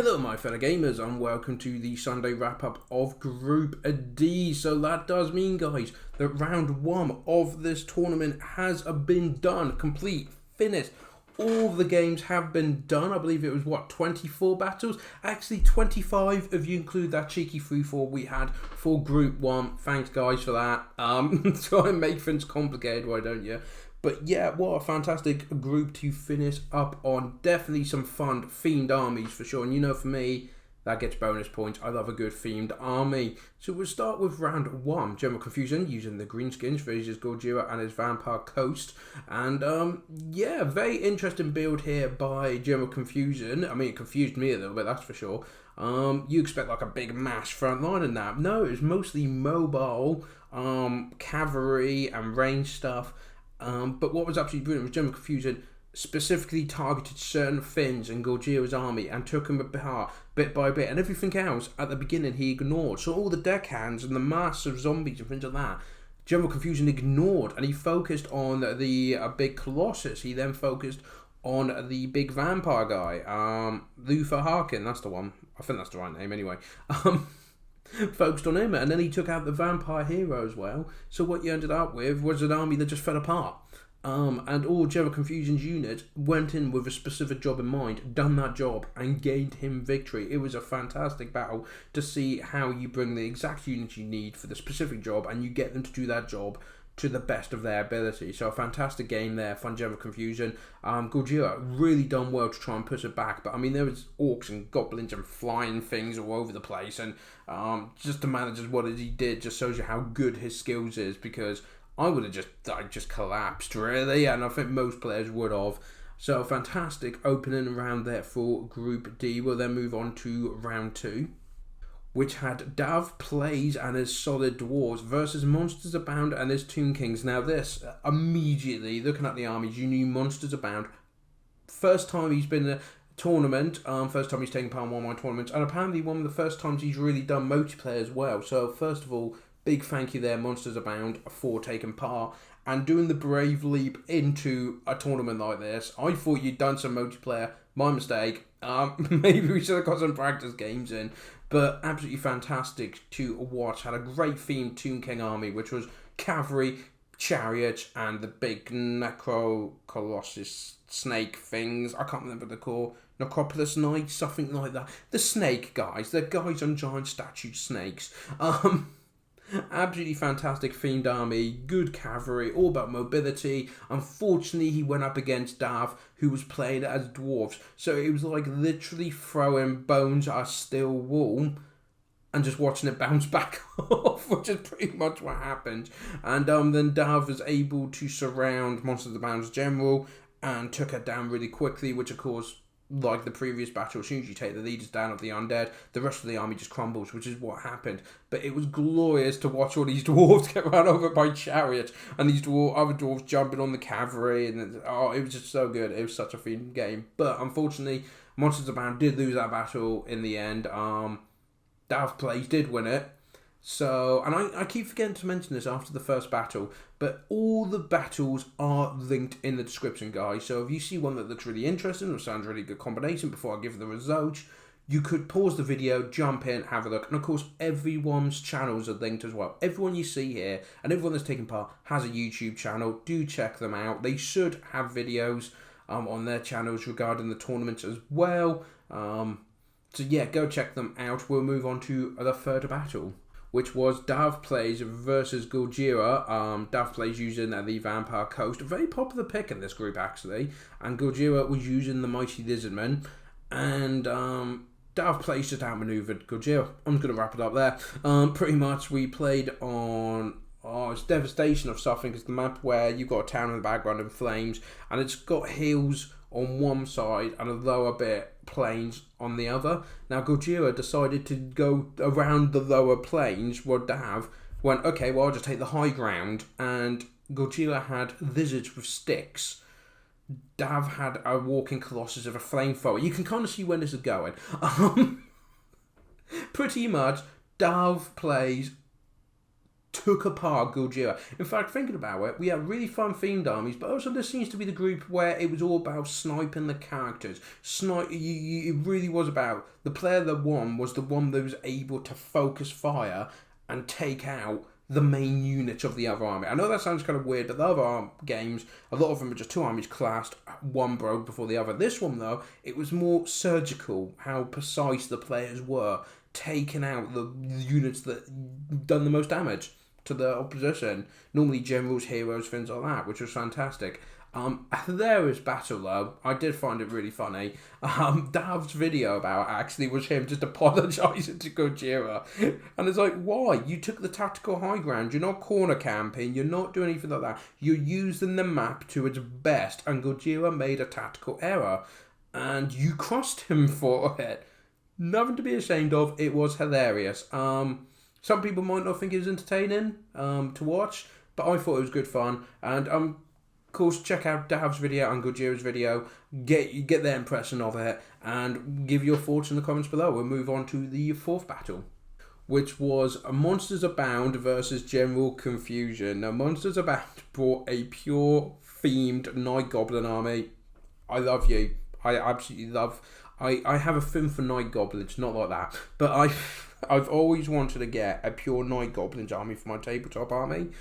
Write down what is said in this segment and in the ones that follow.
Hello my fellow gamers and welcome to the Sunday wrap up of Group D. So that does mean, guys, that round 1 of this tournament has been done, complete, finished. All the games have been done. I believe it was, what, 24 battles? Actually, 25 if you include that cheeky 3-4 we had for Group 1. Thanks, guys, for that. Try and make things complicated, why don't you? But yeah, what a fantastic group to finish up on. Definitely some fun themed armies for sure. And you know, for me, that gets bonus points. I love a good themed army. So we'll start with round 1. GeneralConfusion using the Greenskins versus Gojira and his Vampire Coast. And yeah, very interesting build here by GeneralConfusion. I mean, it confused me a little bit, that's for sure. You expect like a big mass front line in that. No, it was mostly mobile, cavalry and range stuff. But what was absolutely brilliant was GeneralConfusion specifically targeted certain Finns in Gojira's army and took them apart bit by bit, and everything else at the beginning he ignored. So all the deckhands and the mass of zombies and things like that, GeneralConfusion ignored, and he focused on the big Colossus. He then focused on the big vampire guy, Luther Harkin, that's the one. I think that's the right name anyway. Focused on him, and then he took out the vampire hero as well. So what you ended up with was an army that just fell apart. And all GeneralConfusion's units went in with a specific job in mind, done that job, and gained him victory. It was a fantastic battle to see how you bring the exact units you need for the specific job, and you get them to do that job to the best of their ability. So a fantastic game there, fun GeneralConfusion. Gojira really done well to try and push it back, but I mean there was orcs and goblins and flying things all over the place, and just to manage what he did just shows you how good his skills is, because I would have just collapsed really, and I think most players would have. So fantastic opening round there for Group D. We'll then move on to round 2, which had DahvPlays and his solid Dwarves versus MonstersAbound and his Toon Kings. Now this, immediately, looking at the armies, you knew MonstersAbound. First time he's been in a tournament, first time he's taken part in one of my tournaments, and apparently one of the first times he's really done multiplayer as well. So first of all, big thank you there, MonstersAbound, for taking part and doing the brave leap into a tournament like this. I thought you'd done some multiplayer. My mistake. Maybe we should have got some practice games in. But absolutely fantastic to watch. Had a great themed Toon King army, which was cavalry, chariots, and the big Necro Colossus snake things. I can't remember the core. Necropolis Knights, something like that. The snake guys. They're guys on giant statue snakes. Absolutely fantastic themed army, good cavalry, all about mobility. Unfortunately, he went up against Dav, who was playing as Dwarves. So it was like literally throwing bones at a steel wall and just watching it bounce back off, which is pretty much what happened. And then Dav was able to surround MonstersAbound's general and took her down really quickly, which of course, like the previous battle, as soon as you take the leaders down of the undead, the rest of the army just crumbles, which is what happened. But it was glorious to watch all these dwarves get run over by chariots, and these other dwarves jumping on the cavalry, and it was just so good. It was such a fun game. But unfortunately, MonstersAbound did lose that battle in the end. DahvPlays did win it. So, and I keep forgetting to mention this after the first battle, but all the battles are linked in the description, guys. So if you see one that looks really interesting or sounds really good combination before I give the results, you could pause the video, jump in, have a look. And of course, everyone's channels are linked as well. Everyone you see here and everyone that's taken part has a YouTube channel. Do check them out. They should have videos on their channels regarding the tournaments as well. So yeah, go check them out. We'll move on to the third battle, which was DahvPlays versus Gojira. DahvPlays using the Vampire Coast. A very popular pick in this group, actually. And Gojira was using the mighty Lizardmen. And DahvPlays just outmaneuvered Gojira. I'm just going to wrap it up there. Pretty much, we played on... it's Devastation of Something. It's the map where you've got a town in the background in flames. And it's got hills on one side and a lower bit plains on the other. Now Gojira decided to go around the lower plains, while Dav went, okay, well I'll just take the high ground, and Gojira had lizards with sticks. Dav had a walking colossus of a flamethrower. You can kind of see where this is going. Pretty much, DahvPlays took apart Gojira. In fact, thinking about it, we had really fun themed armies, but also this seems to be the group where it was all about sniping the characters. It really was about the player that won was the one that was able to focus fire and take out the main unit of the other army. I know that sounds kind of weird, but the other games, a lot of them are just two armies classed, one broke before the other. This one, though, it was more surgical, how precise the players were, taking out the units that done the most damage to the opposition. Normally generals, heroes, things like that, which was fantastic. A hilarious battle though. I did find it really funny. Dav's video about it actually was him just apologising to Gojira. And it's like, why? You took the tactical high ground. You're not corner camping. You're not doing anything like that. You're using the map to its best. And Gojira made a tactical error. And you crossed him for it. Nothing to be ashamed of. It was hilarious. Some people might not think it was entertaining to watch. But I thought it was good fun. And of course, check out Dav's video and Gojira's video. Get their impression of it and give your thoughts in the comments below. We'll move on to the fourth battle, which was MonstersAbound versus GeneralConfusion. Now, MonstersAbound brought a pure themed Night Goblin army. I love you. I absolutely love. I have a thing for Night Goblins, not like that, but I've always wanted to get a pure Night Goblins army for my tabletop army,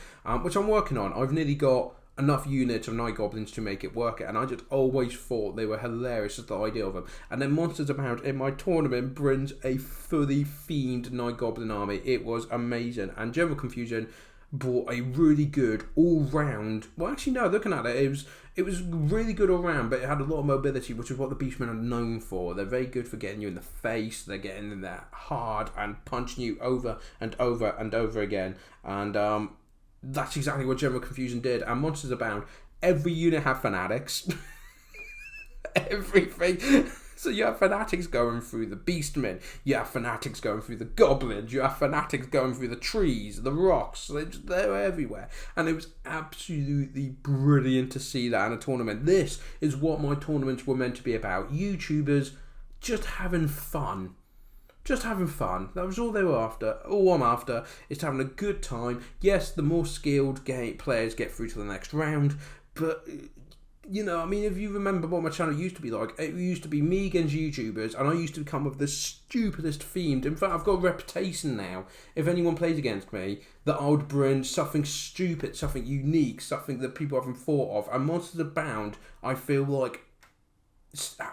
which I'm working on. I've nearly got enough units of Night Goblins to make it work, and I just always thought they were hilarious as the idea of them. And then MonstersAbound in my tournament brings a fully themed Night Goblin army. It was amazing, and GeneralConfusion brought a really good all-round. Well, actually, no. Looking at it, it was really good all-round, but it had a lot of mobility, which is what the Beastmen are known for. They're very good for getting you in the face. They're getting in there hard and punching you over and over and over again, and that's exactly what GeneralConfusion did. And MonstersAbound, every unit had fanatics. Everything. So you have fanatics going through the Beastmen, you have fanatics going through the goblins, you have fanatics going through the trees, the rocks. They were everywhere. And it was absolutely brilliant to see that in a tournament. This is what my tournaments were meant to be about. YouTubers just having fun. Just having fun. That was all they were after. All I'm after is having a good time. Yes, the more skilled players get through to the next round, but you know, I mean, if you remember what my channel used to be like, it used to be me against YouTubers, and I used to come up with the stupidest themed. In fact, I've got a reputation now, if anyone plays against me, that I would bring something stupid, something unique, something that people haven't thought of. And MonstersAbound, I feel like,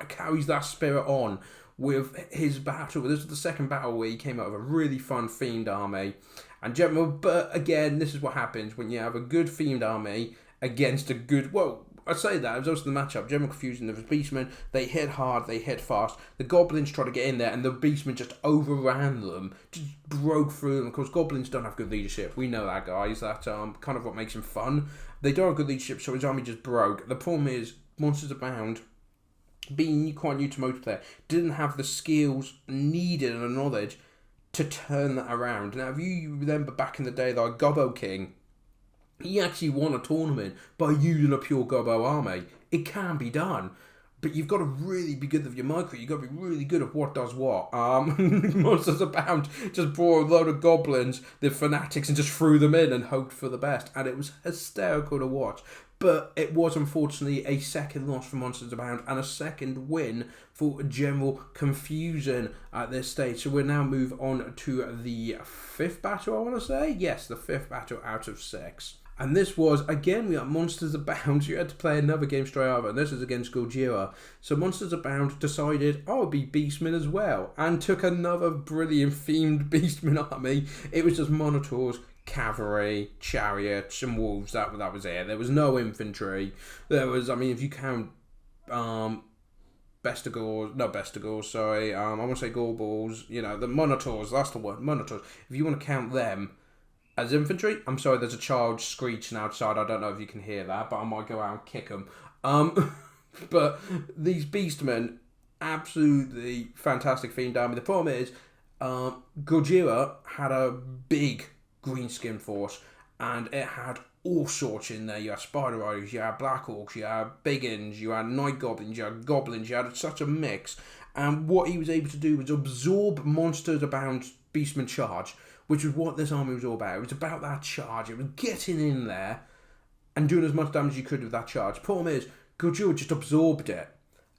carries that spirit on with his battle. This was the second battle where he came out with a really fun themed army. And but again, this is what happens when you have a good themed army against a good, well, I say that, it was also the matchup. GeneralConfusion, there was Beastmen, they hit hard, they hit fast. The Goblins tried to get in there, and the Beastmen just overran them, just broke through them. Of course, Goblins don't have good leadership. We know that, guys. That's kind of what makes him fun. They don't have good leadership, so his army just broke. The problem is, MonstersAbound, being quite new to multiplayer, didn't have the skills needed and the knowledge to turn that around. Now, if you remember back in the day, like Gobbo King, he actually won a tournament by using a pure Gobbo army. It can be done. But you've got to really be good with your micro. You've got to be really good at what does what. MonstersAbound just brought a load of goblins, the fanatics, and just threw them in and hoped for the best. And it was hysterical to watch. But it was unfortunately a second loss for MonstersAbound and a second win for GeneralConfusion at this stage. So we'll now move on to the fifth battle, I want to say. Yes, the fifth battle out of 6. And this was, again, we got MonstersAbound. You had to play another game straight over, and this is against Gojira. So MonstersAbound decided, I'll be Beastmen as well, and took another brilliant themed Beastmen army. It was just Monitors, cavalry, chariots, and wolves. That was it. There was no infantry. There was, I mean, if you count Bestigors, sorry, I want to say Gorballs, you know, the Monitors, that's the word, Monitors. If you want to count them as infantry, I'm sorry, there's a child screeching outside. I don't know if you can hear that, but I might go out and kick them. But these Beastmen, absolutely fantastic themed army. The problem is, Gojira had a big Greenskin force, and it had all sorts in there. You had Spider Riders, you had Black Orcs, you had Biggins, you had Night Goblins, you had Goblins, you had such a mix. And what he was able to do was absorb MonstersAbound's Beastman charge, which was what this army was all about. It was about that charge. It was getting in there and doing as much damage as you could with that charge. Problem is, Gojira just absorbed it.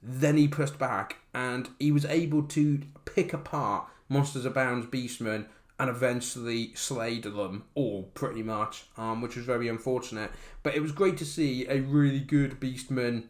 Then he pushed back, and he was able to pick apart MonstersAbound's Beastmen and eventually slayed them all, pretty much, which was very unfortunate. But it was great to see a really good Beastman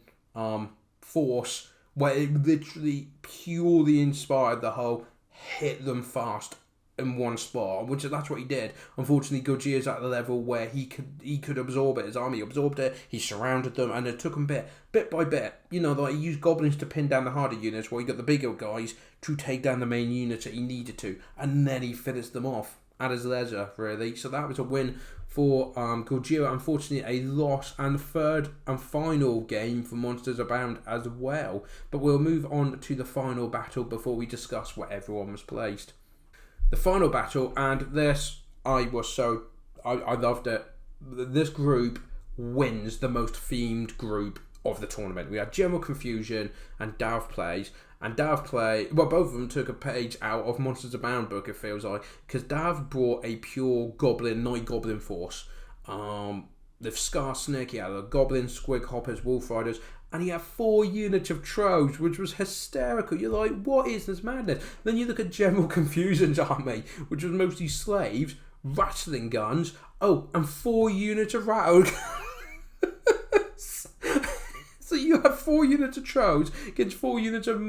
force where it literally purely inspired the whole hit them fast in one spot, which that's what he did. Unfortunately, Gojira's at the level where he could absorb it. His army absorbed it. He surrounded them, and it took him bit by bit. You know, like he used goblins to pin down the harder units, while he got the bigger guys to take down the main units that he needed to, and then he finished them off at his leisure, really. So that was a win for Gojira. Unfortunately, a loss and third and final game for MonstersAbound as well. But we'll move on to the final battle before we discuss where everyone was placed. The final battle, and this, I loved it. This group wins the most themed group of the tournament. We had GeneralConfusion and DahvPlays. And DahvPlay, well, both of them took a page out of MonstersAbound book, it feels like, because Dav brought a pure night goblin force. The Scar Snake, he had a goblin, squig hoppers, wolf riders, and he had 4 units of Troves, which was hysterical. You're like, what is this madness? Then you look at GeneralConfusion's army, which was mostly slaves, rattling guns, and 4 units of rattle. So you had 4 units of Troves against 4 units of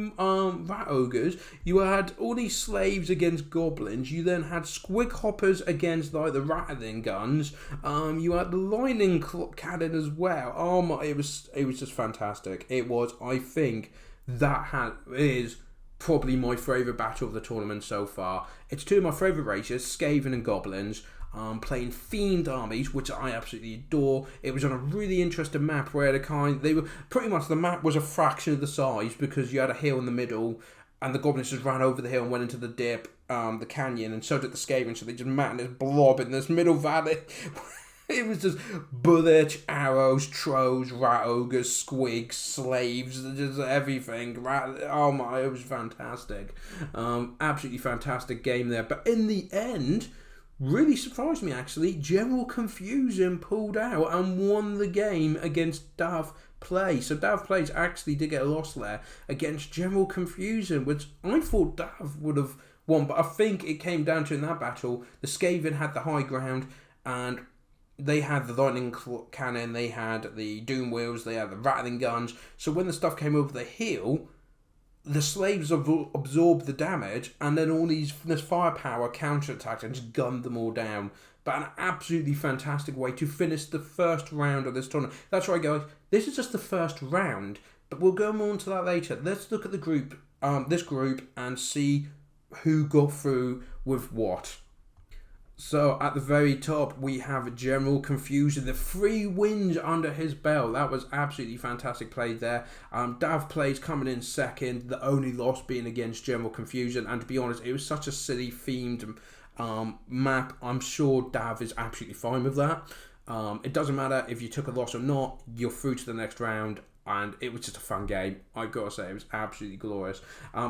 rat ogres. You had all these slaves against goblins. You then had squig hoppers against like the rattling guns. You had the lightning cannon as well. Oh my! It was just fantastic. It was. I think that is probably my favourite battle of the tournament so far. It's 2 of my favourite races, Skaven and goblins. Playing themed armies, which I absolutely adore. It was on a really interesting map where they were pretty much, the map was a fraction of the size because you had a hill in the middle and the goblins just ran over the hill and went into the dip, the canyon, and so did the Skaven, so they just met in this blob in this middle valley. It was just bullets, arrows, trolls, rat ogres, squigs, slaves, just everything. Oh my, it was fantastic. Absolutely fantastic game there. But in the end, really surprised me actually, GeneralConfusion pulled out and won the game against DahvPlays. So DahvPlays actually did get a loss there against GeneralConfusion, which I thought Dav would have won, but I think it came down to, in that battle, the Skaven had the high ground and they had the lightning cannon, they had the doom wheels, they had the rattling guns. So when the stuff came over the hill, the slaves absorbed the damage, and then this firepower counterattacked and just gunned them all down. But an absolutely fantastic way to finish the first round of this tournament. That's right, guys. This is just the first round, but we'll go more into that later. Let's look at the group, this group, and see who got through with what. So at the very top, we have GeneralConfusion, the 3 wins under his belt. That was absolutely fantastic play there. DahvPlays coming in second, the only loss being against GeneralConfusion. And to be honest, it was such a silly themed map. I'm sure Dav is absolutely fine with that. It doesn't matter if you took a loss or not, you're through to the next round. And it was just a fun game. I gotta say, it was absolutely glorious.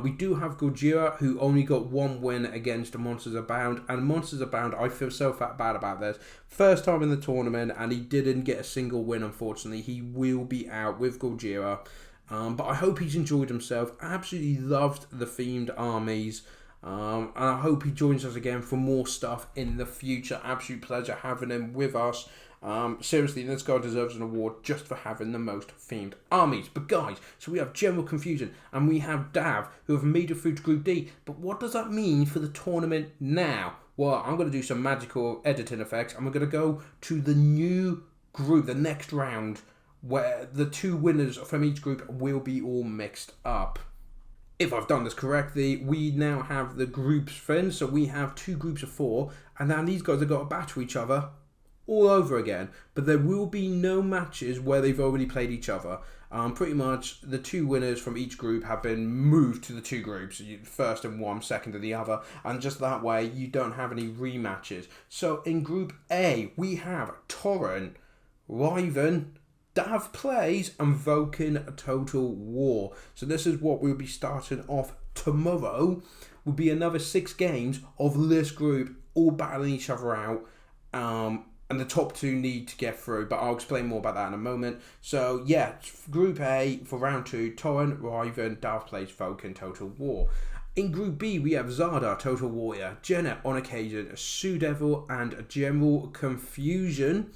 We do have Gojira, who only got 1 win against MonstersAbound. And MonstersAbound, I feel so bad about this. First time in the tournament, and he didn't get a single win, unfortunately. He will be out with Gojira. But I hope he's enjoyed himself. Absolutely loved the themed armies. And I hope he joins us again for more stuff in the future. Absolute pleasure having him with us. Seriously, this guy deserves an award just for having the most themed armies. But guys, so we have GeneralConfusion and we have Dav, who have made it through to Group D. But what does that mean for the tournament now? Well, I'm going to do some magical editing effects, and we're going to go to the new group, the next round, where the 2 winners from each group will be all mixed up. If I've done this correctly, we now have the groups friends, so we have 2 groups of 4, and now these guys have got to battle each other all over again, but there will be no matches where they've already played each other. Pretty much the 2 winners from each group have been moved to the 2 groups, first in one, second in the other, and just that way you don't have any rematches. So in Group A, we have Turin, Wyvern, DahvPlays and Vulcan Total War. So this is what we'll be starting off tomorrow. Will be another 6 games of this group all battling each other out. And the top 2 need to get through, but I'll explain more about that in a moment. So yeah, Group A for round 2, Turin, Wyvern, DahvPlays, Vulcan Total War. In Group B, we have Zardar, Total Warrior, Jenna on occasion, TzuDevil, and GeneralConfusion.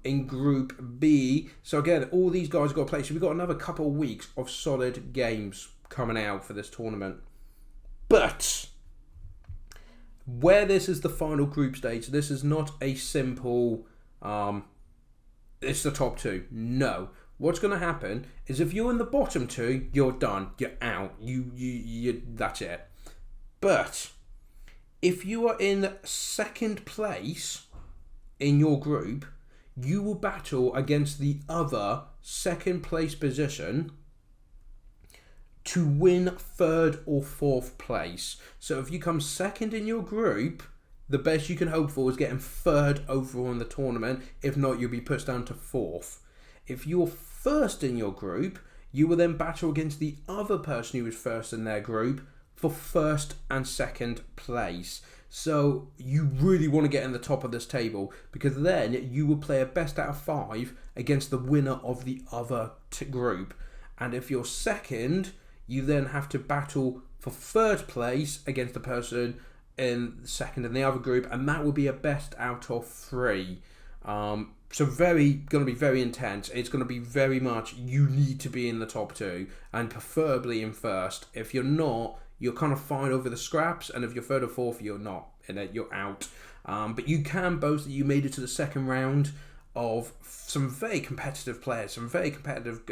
In Group B, so again, all these guys got to play. So we've got another couple of weeks of solid games coming out for this tournament. But where this is the final group stage, this is not a simple, it's the top 2. No. What's going to happen is if you're in the bottom 2, you're done. You're out. You that's it. But if you are in second place in your group, you will battle against the other second place position to win 3rd or 4th place. So if you come second in your group, the best you can hope for is getting 3rd overall in the tournament. If not, you'll be pushed down to 4th. If you're first in your group, you will then battle against the other person who was first in their group for 1st and 2nd place. So you really want to get in the top of this table, because then you will play a best out of 5 against the winner of the other group. And if you're second, you then have to battle for 3rd place against the person in second in the other group, and that will be a best out of 3. So going to be very intense. It's going to be very much, you need to be in the top 2, and preferably in 1st. If you're not, you're kind of fine over the scraps, and if you're 3rd or 4th, you're not in it, you're out. But you can boast that you made it to the 2nd round of some very competitive players, some very competitive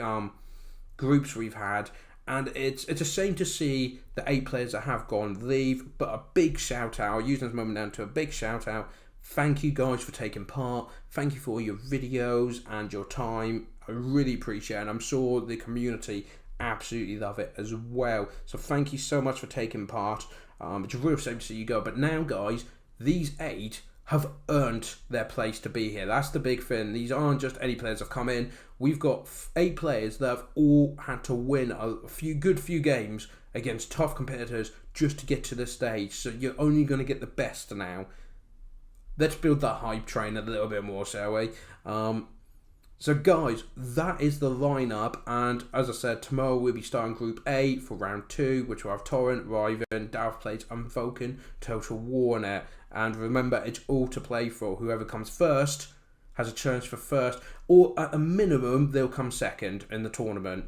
groups we've had, and it's a shame to see the 8 players that have gone leave, but a big shout out, using this moment down to a big shout out. Thank you guys for taking part. Thank you for all your videos and your time. I really appreciate it, and I'm sure the community absolutely love it as well. So thank you so much for taking part. It's a real shame to see you go, but now guys, these 8 have earned their place to be here. That's the big thing. These aren't just any players that have come in. We've got 8 players that have all had to win a few games against tough competitors just to get to this stage. So you're only going to get the best now. Let's build that hype train a little bit more, shall we? So guys, that is the lineup, and as I said, tomorrow we'll be starting Group A for round 2, which will have Turin, Wyvern, DahvPlays, and Vulcan Total War in it. And remember, it's all to play for. Whoever comes first has a chance for 1st, or at a minimum, they'll come 2nd in the tournament.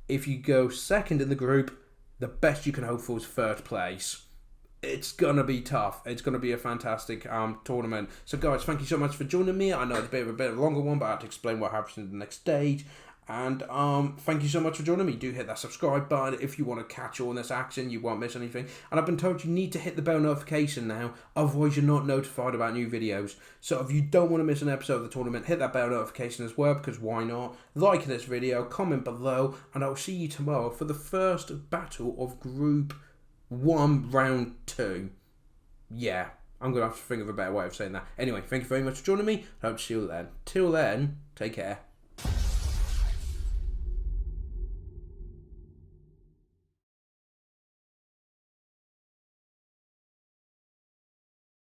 If you go 2nd in the group, the best you can hope for is 3rd place. It's going to be tough. It's going to be a fantastic tournament. So guys, thank you so much for joining me. I know it's a bit of a longer one, but I have to explain what happens in the next stage. And thank you so much for joining me. Do hit that subscribe button if you want to catch all this action. You won't miss anything. And I've been told you need to hit the bell notification now. Otherwise, you're not notified about new videos. So if you don't want to miss an episode of the tournament, hit that bell notification as well, because why not? Like this video, comment below, and I'll see you tomorrow for the first battle of Group 1 round 2. Yeah, I'm going to have to think of a better way of saying that. Anyway, thank you very much for joining me. I hope to see you then. Till then, take care.